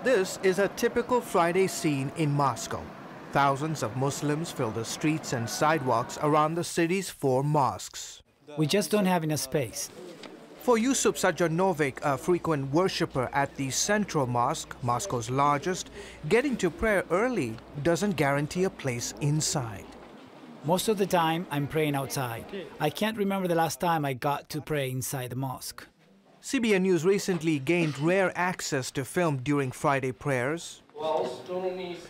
This is a typical Friday scene in Moscow. Thousands of Muslims fill the streets and sidewalks around the city's 4 mosques. We just don't have enough space. For Yusuf Sajanovic, a frequent worshipper at the Central Mosque, Moscow's largest, getting to prayer early doesn't guarantee a place inside. Most of the time, I'm praying outside. I can't remember the last time I got to pray inside the mosque. CBN News recently gained rare access to film during Friday prayers.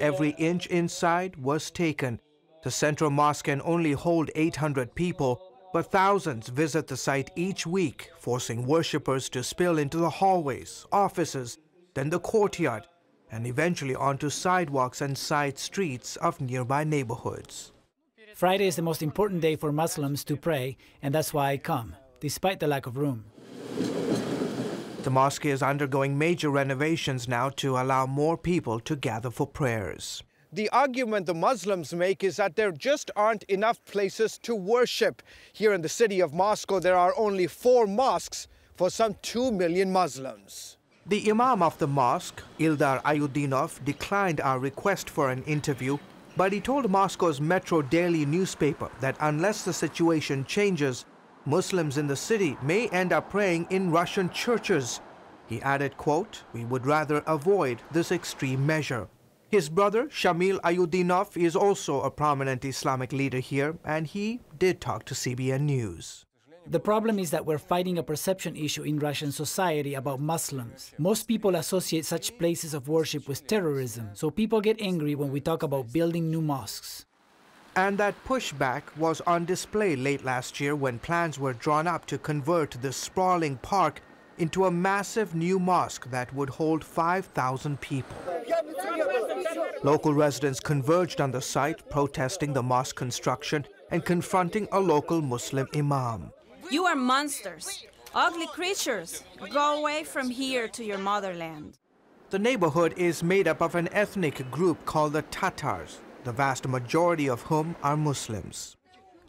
Every inch inside was taken. The Central Mosque can only hold 800 people, but thousands visit the site each week, forcing worshippers to spill into the hallways, offices, then the courtyard, and eventually onto sidewalks and side streets of nearby neighborhoods. Friday is the most important day for Muslims to pray, and that's why I come, despite the lack of room. The mosque is undergoing major renovations now to allow more people to gather for prayers. The argument the Muslims make is that there just aren't enough places to worship. Here in the city of Moscow, there are only 4 mosques for some 2 million Muslims. The imam of the mosque, Ildar Ayudinov, declined our request for an interview, but he told Moscow's Metro Daily newspaper that unless the situation changes, Muslims in the city may end up praying in Russian churches. He added, quote, "We would rather avoid this extreme measure." His brother, Shamil Ayudinov, is also a prominent Islamic leader here, and he did talk to CBN News. The problem is that we're fighting a perception issue in Russian society about Muslims. Most people associate such places of worship with terrorism, so people get angry when we talk about building new mosques. And that pushback was on display late last year when plans were drawn up to convert the sprawling park into a massive new mosque that would hold 5,000 people. Local residents converged on the site, protesting the mosque construction and confronting a local Muslim imam. You are monsters, ugly creatures. Go away from here to your motherland. The neighborhood is made up of an ethnic group called the Tatars, the vast majority of whom are Muslims.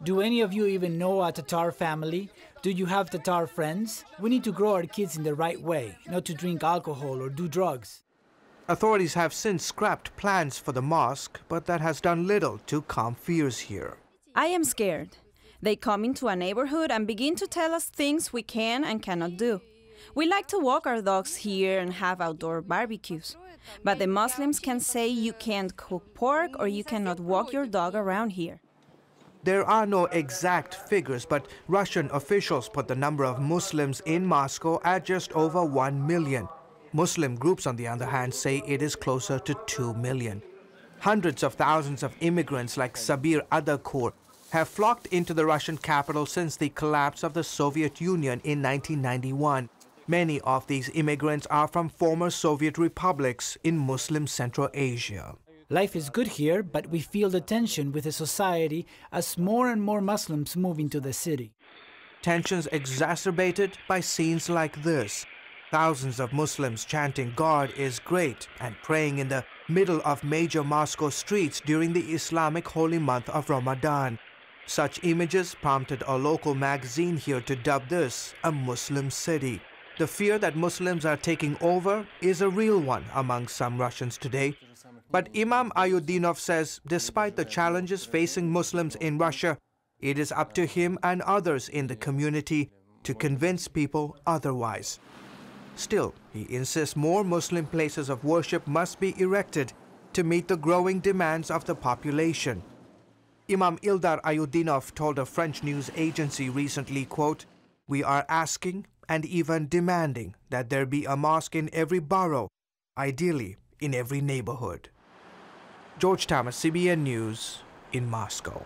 Do any of you even know a Tatar family? Do you have Tatar friends? We need to grow our kids in the right way, not to drink alcohol or do drugs. Authorities have since scrapped plans for the mosque, but that has done little to calm fears here. I am scared. They come into a neighborhood and begin to tell us things we can and cannot do. We like to walk our dogs here and have outdoor barbecues. But the Muslims can say you can't cook pork or you cannot walk your dog around here. There are no exact figures, but Russian officials put the number of Muslims in Moscow at just over 1 million. Muslim groups, on the other hand, say it is closer to 2 million. Hundreds of thousands of immigrants like Sabir Adakur have flocked into the Russian capital since the collapse of the Soviet Union in 1991. Many of these immigrants are from former Soviet republics in Muslim Central Asia. Life is good here, but we feel the tension with the society as more and more Muslims move into the city. Tensions exacerbated by scenes like this. Thousands of Muslims chanting "God is great" and praying in the middle of major Moscow streets during the Islamic holy month of Ramadan. Such images prompted a local magazine here to dub this a Muslim city. The fear that Muslims are taking over is a real one among some Russians today. But Imam Ayudinov says despite the challenges facing Muslims in Russia, it is up to him and others in the community to convince people otherwise. Still, he insists more Muslim places of worship must be erected to meet the growing demands of the population. Imam Ildar Ayudinov told a French news agency recently, quote, "We are asking and even demanding that there be a mosque in every borough, ideally in every neighborhood." George Thomas, CBN News in Moscow.